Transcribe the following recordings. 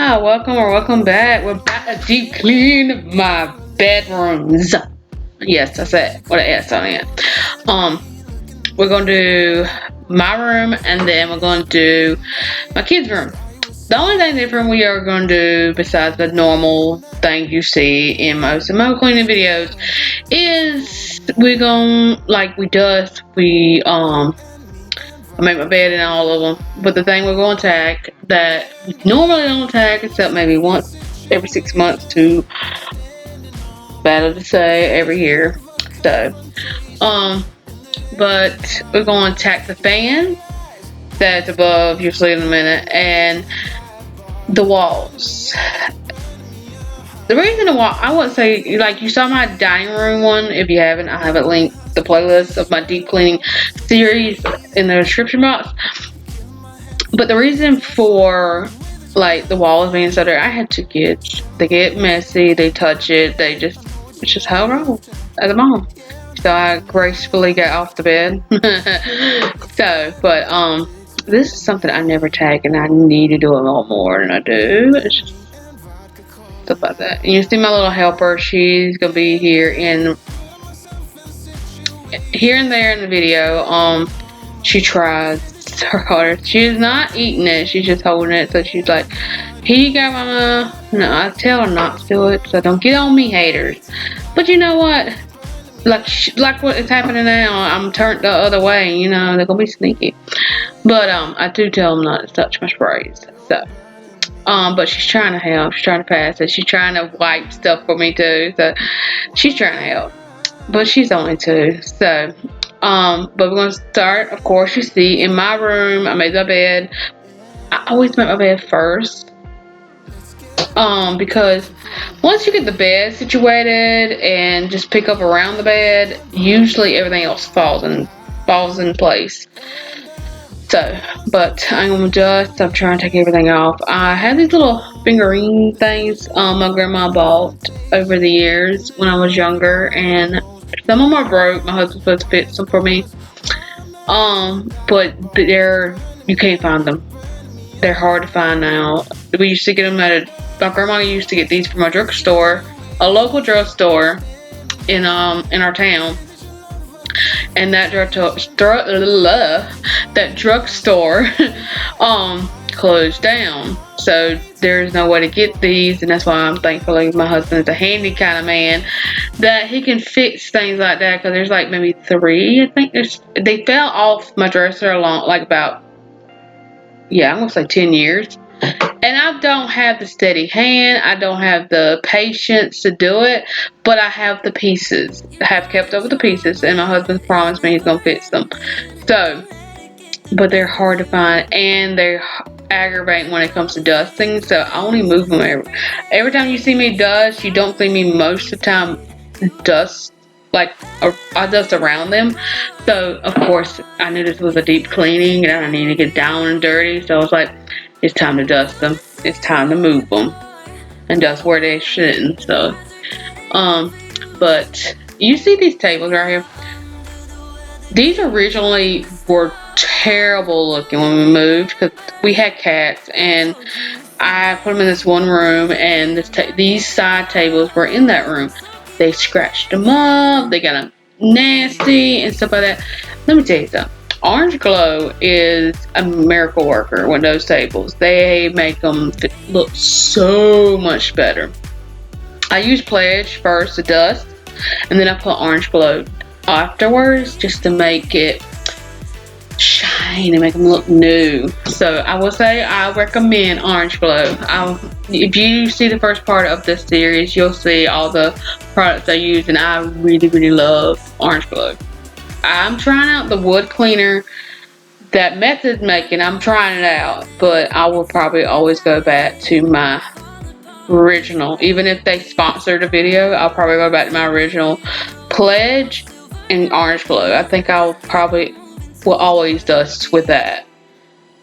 Welcome back. We're back to deep clean my bedrooms. Yes, that's it. What an S on it. We're gonna do my room and then we're gonna do my kids' room. The only thing different we are gonna do besides the normal things you see in most of my cleaning videos is we're gonna I make my bed in all of them, but the thing we're going to tack that we normally don't tack except maybe once every 6 months to battle to say every year. So, but we're going to tack the fan that's above, you'll see in a minute, and the walls. The reason I wouldn't say, like you saw my dining room one, if you haven't, I have it linked the playlist of my deep cleaning series in the description box. But the reason for like the walls being so dirty, I had 2 kids. They get messy, they touch it, it's just how I roll as a mom. So I gracefully got off the bed. This is something I never tag and I need to do a lot more than I do. It's just stuff like that. And you see my little helper, she's gonna be here and there in the video. She tries her hardest. She's not eating it, she's just holding it. So she's like, here you go, mama. No, I tell her not to do it, so don't get on me, haters. But you know what, like what is happening now, I'm turned the other way, you know, they're gonna be sneaky. But I do tell them not to touch my sprays. So but she's trying to help, she's trying to pass it, she's trying to wipe stuff for me too, so she's trying to help. But she's only 2, so but we're gonna start, of course, you see in my room. I made my bed. I always make my bed first, because once you get the bed situated and just pick up around the bed, usually everything else falls in place. So, but I'm gonna adjust. I'm trying to take everything off. I had these little figurine things my grandma bought over the years when I was younger, and some of them are broke. My husband's supposed to fix them for me. But you can't find them. They're hard to find now. We used to get them my grandma used to get these from a drugstore, a local drugstore in our town. And that drugstore closed down. So there's no way to get these, and that's why I'm thankful my husband is a handy kind of man that he can fix things like that, because there's like maybe 3, I think they fell off my dresser along like about, I'm gonna say 10 years. And I don't have the steady hand, I don't have the patience to do it, but I have the pieces. I have kept up with the pieces, and my husband promised me he's gonna fix them. So, but they're hard to find and they're aggravating when it comes to dusting. So I only move them every time you see me dust. You don't see me most of the time dust, like I dust around them. So of course I knew this was a deep cleaning and I need to get down and dirty. So I was like, it's time to dust them. It's time to move them and dust where they shouldn't. So, but you see these tables right here. These originally were terrible looking when we moved because we had cats, and I put them in this one room, and these side tables were in that room. They scratched them up, they got them nasty and stuff like that. Let me tell you something. Orange Glow is a miracle worker with those tables. They make them look so much better. I use Pledge first to dust, and then I put Orange Glow afterwards just to make it shine and make them look new. So I will say I recommend Orange Glow. If you see the first part of this series, you'll see all the products I use, and I really love Orange Glow. I'm trying out the wood cleaner that Method's making. I'm trying it out, but I will probably always go back to my original. Even if they sponsor the video, I'll probably go back to my original Pledge and Orange Glow. I think will always dust with that.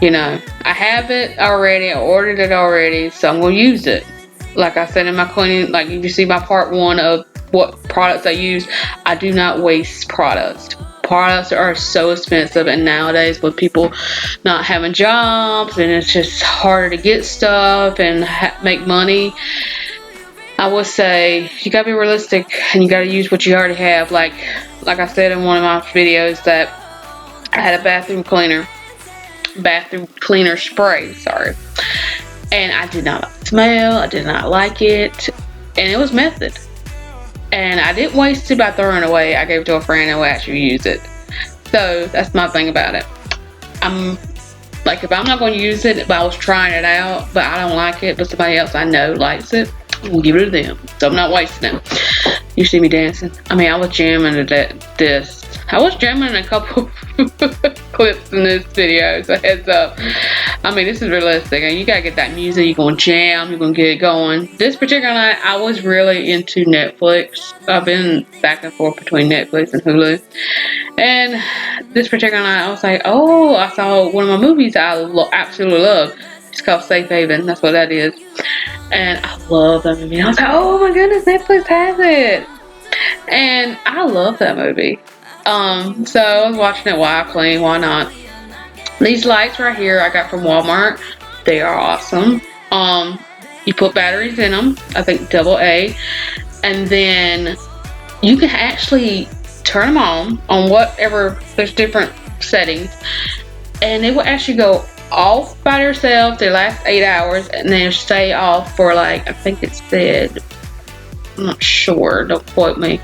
You know, I have it already, I ordered it already, so I'm gonna use it. Like I said in my cleaning, like you see my part 1 of what products I use, I do not waste products. products are so expensive, and nowadays with people not having jobs and it's just harder to get stuff and make money, I would say you gotta be realistic and you gotta use what you already have. Like I said in one of my videos, that I had a bathroom cleaner spray, sorry, and I did not like the smell, I did not like it, and it was method. And I didn't waste it by throwing it away. I gave it to a friend who actually used it. So that's my thing about it. I'm like, if I'm not going to use it, but I was trying it out, but I don't like it, but somebody else I know likes it, I'll give it to them. So I'm not wasting it. You see me dancing? I mean, I was jamming this. I was jamming a couple clips in this video, so heads up. I mean, this is realistic. You gotta get that music. You're gonna jam. You're gonna get it going. This particular night, I was really into Netflix. I've been back and forth between Netflix and Hulu. And this particular night, I was like, oh, I saw one of my movies I absolutely love. It's called Safe Haven. That's what that is. And I love that movie. I was like, oh my goodness, Netflix has it. And I love that movie. So I was watching it while I clean. Why not? These lights right here I got from Walmart. They are awesome. You put batteries in them. I think AA. And then you can actually turn them on whatever. There's different settings. And it will actually go off by themselves. They last 8 hours. And then stay off for like, I think it said, I'm not sure. Don't quote me.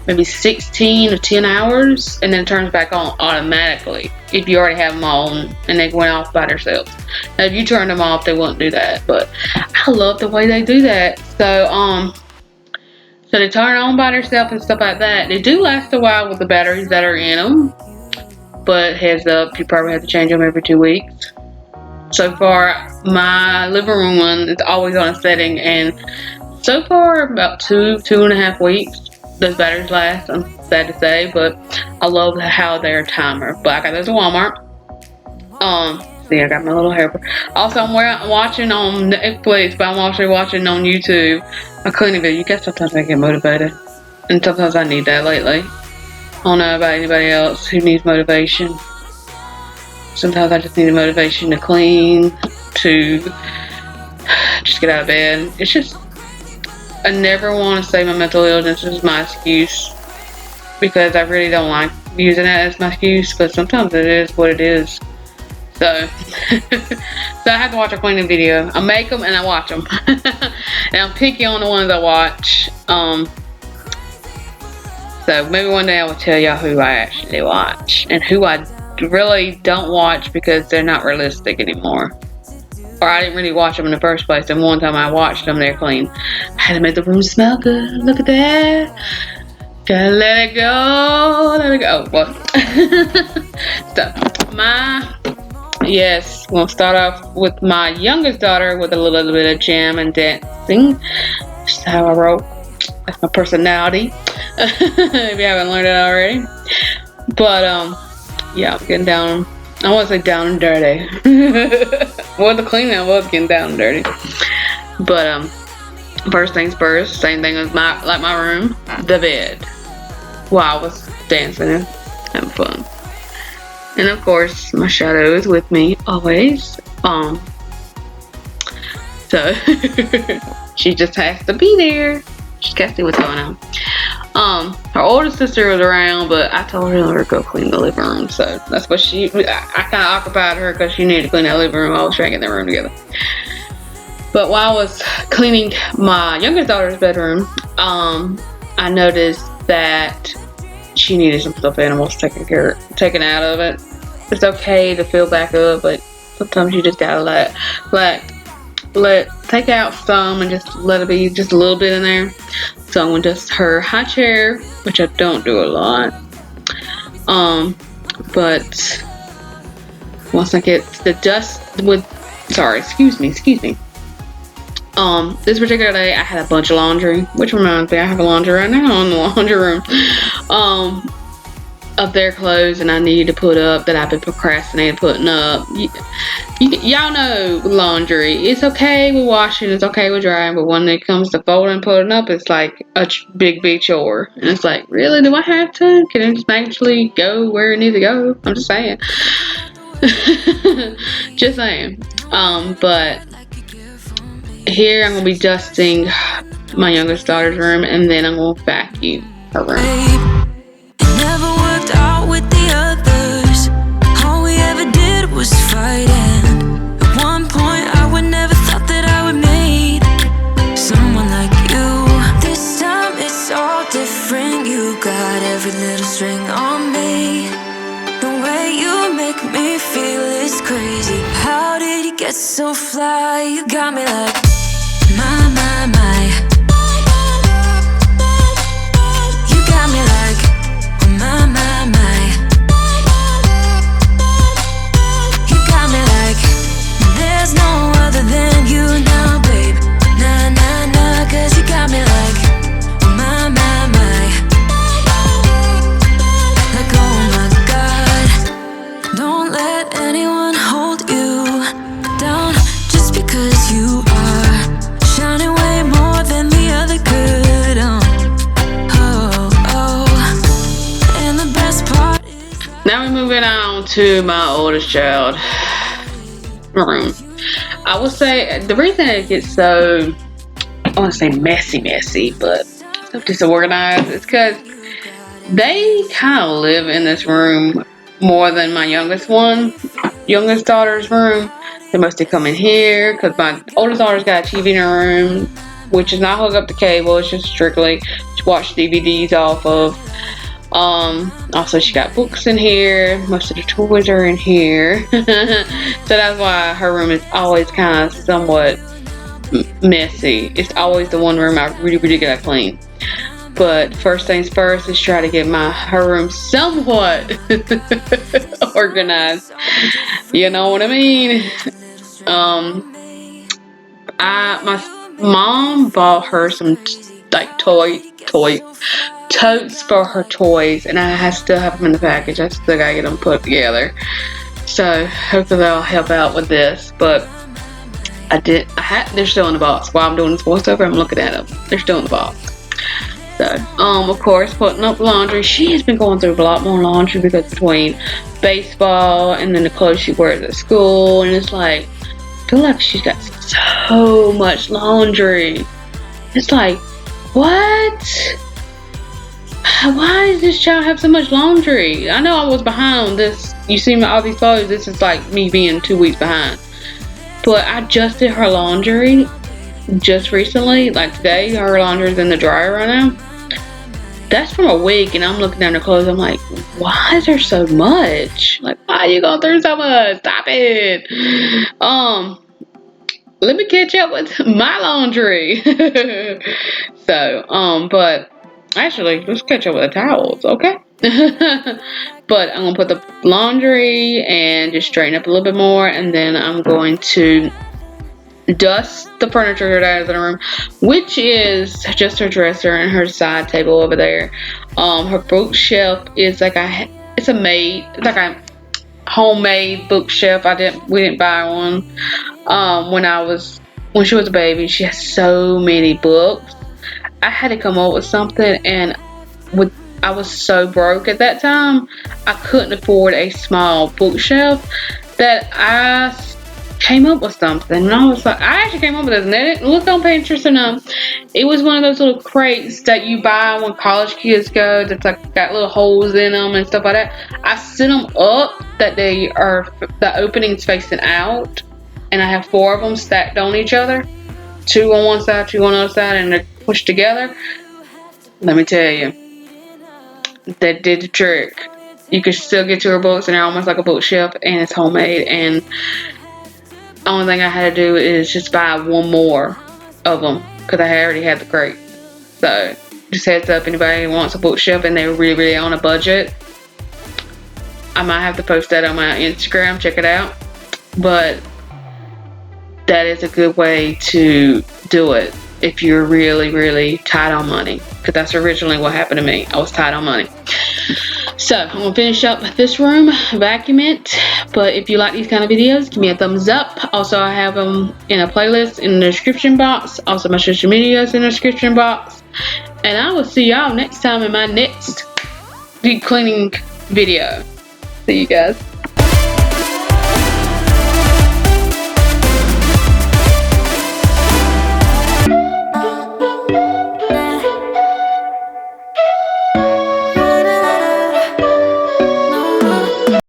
Maybe 16 or 10 hours, and then it turns back on automatically if you already have them on and they went off by themselves. Now, if you turn them off, they won't do that. But I love the way they do that. So they turn on by themselves and stuff like that. They do last a while with the batteries that are in them, but heads up, you probably have to change them every 2 weeks. So far, my living room one is always on a setting, and so far about 2.5 weeks. Those batteries last, I'm sad to say, but I love how they're timer. But I got those at Walmart. See, I got my little helper. Also, I'm watching on Netflix, but I'm also watching on YouTube a cleaning video. You guys, sometimes I get motivated, and sometimes I need that lately. I don't know about anybody else who needs motivation. Sometimes I just need a motivation to clean, to just get out of bed. It's just, I never want to say my mental illness is my excuse, because I really don't like using that as my excuse, but sometimes it is what it is. So, so I have to watch a cleaning video. I make them and I watch them. And I'm picky on the ones I watch. So maybe one day I will tell y'all who I actually watch and who I really don't watch because they're not realistic anymore. Or I didn't really watch them in the first place. And one time I watched them, they're clean. I had to make the room smell good. Look at that. Gotta let it go. Let it go. Well, so we'll start off with my youngest daughter with a little bit of jam and dancing. That's how I roll. That's my personality. If you haven't learned it already. But yeah, I'm getting down. I want to say down and dirty. Well, the cleaning I was getting down and dirty. But first things first, same thing as my room, the bed. While I was dancing and having fun. And of course, my shadow is with me always. So she just has to be there. She can't see what's going on. Her older sister was around, but I told her to let her go clean the living room. So that's what I kind of occupied her because she needed to clean that living room. I was trying to get that room together. But while I was cleaning my youngest daughter's bedroom, I noticed that she needed some stuffed animals taken out of it. It's okay to fill back up, but sometimes you just gotta take out some and just let it be just a little bit in there. So I'm gonna dust her high chair, which I don't do a lot. But once I get the dust excuse me. This particular day I had a bunch of laundry, which reminds me I have a laundry right now in the laundry room. of their clothes and I need to put up that I've been procrastinating putting up. Y'all know laundry. It's okay with washing, it's okay with drying, but when it comes to folding and putting up, it's like a big chore. And it's like, really, do I have to? Can it just actually go where it needs to go? I'm just saying. Just saying. But here I'm gonna be dusting my youngest daughter's room, and then I'm gonna vacuum her room. Never worked out with the others. All we ever did was fight, and at one point I would never thought that I would meet someone like you. This time it's all different. You got every little string on me. The way you make me feel is crazy. How did you get so fly? You got me like my. You got me like my. You got me like there's no other than you now, babe. Nah, 'cause you got me like my. Like, oh my God, don't let anyone hold you down just because you are shining way more than the other could. And the best part is now we're moving on to my oldest child room. I will say the reason it gets so, I want to say messy, but so disorganized is because they kind of live in this room more than my youngest daughter's room. They mostly come in here because my oldest daughter's got a TV in her room, which is not hooked up to cable. It's just strictly to watch DVDs off of. Also she got books in here. Most of the toys are in here. So that's why her room is always kind of somewhat messy. It's always the one room I really gotta clean. But first things first is try to get her room somewhat organized. You know what I mean? My mom bought her some like totes for her toys, and I still have them in the package. I still gotta get them put together. So hopefully that'll help out with this. But they're still in the box. While I'm doing this voiceover, I'm looking at them. They're still in the box. So, of course, putting up laundry. She has been going through a lot more laundry because between baseball and then the clothes she wears at school, and it's like, I feel like she's got so much laundry. It's like, what? Why does this child have so much laundry? I know I was behind on this. You see all these clothes. This is like me being 2 weeks behind. But I just did her laundry just recently, like today. Her laundry's in the dryer right now. That's from a week, and I'm looking down her clothes. I'm like, why is there so much? Like, why are you going through so much? Stop it. Let me catch up with my laundry. So, but actually, let's catch up with the towels, okay? But I'm gonna put the laundry and just straighten up a little bit more, and then I'm going to dust the furniture out of the room, which is just her dresser and her side table over there. Her bookshelf is like it's a homemade bookshelf. We didn't buy one. When she was a baby, she has so many books. I had to come up with something, and I was so broke at that time, I couldn't afford a small bookshelf, that I came up with something. And I was like, I actually came up with this, and I didn't look on Pinterest, and it was one of those little crates that you buy when college kids go, that's like got little holes in them and stuff like that. I set them up that they are the openings facing out, and I have 4 of them stacked on each other, 2 on one side, 2 on the other side, and they're pushed together. Let me tell you, that did the trick. You can still get to her books, and they're almost like a bookshelf, and it's homemade. And the only thing I had to do is just buy 1 more of them, because I already had the crate. So just heads up, anybody who wants a bookshelf and they're really on a budget, I might have to post that on my Instagram. Check it out. But that is a good way to do it if you're really tight on money, because that's originally what happened to me. I was tight on money. So I'm gonna finish up this room, vacuum it. But if you like these kind of videos, give me a thumbs up. Also, I have them in a playlist in the description box. Also, my social media is in the description box. And I will see y'all next time in my next deep cleaning video. See you guys.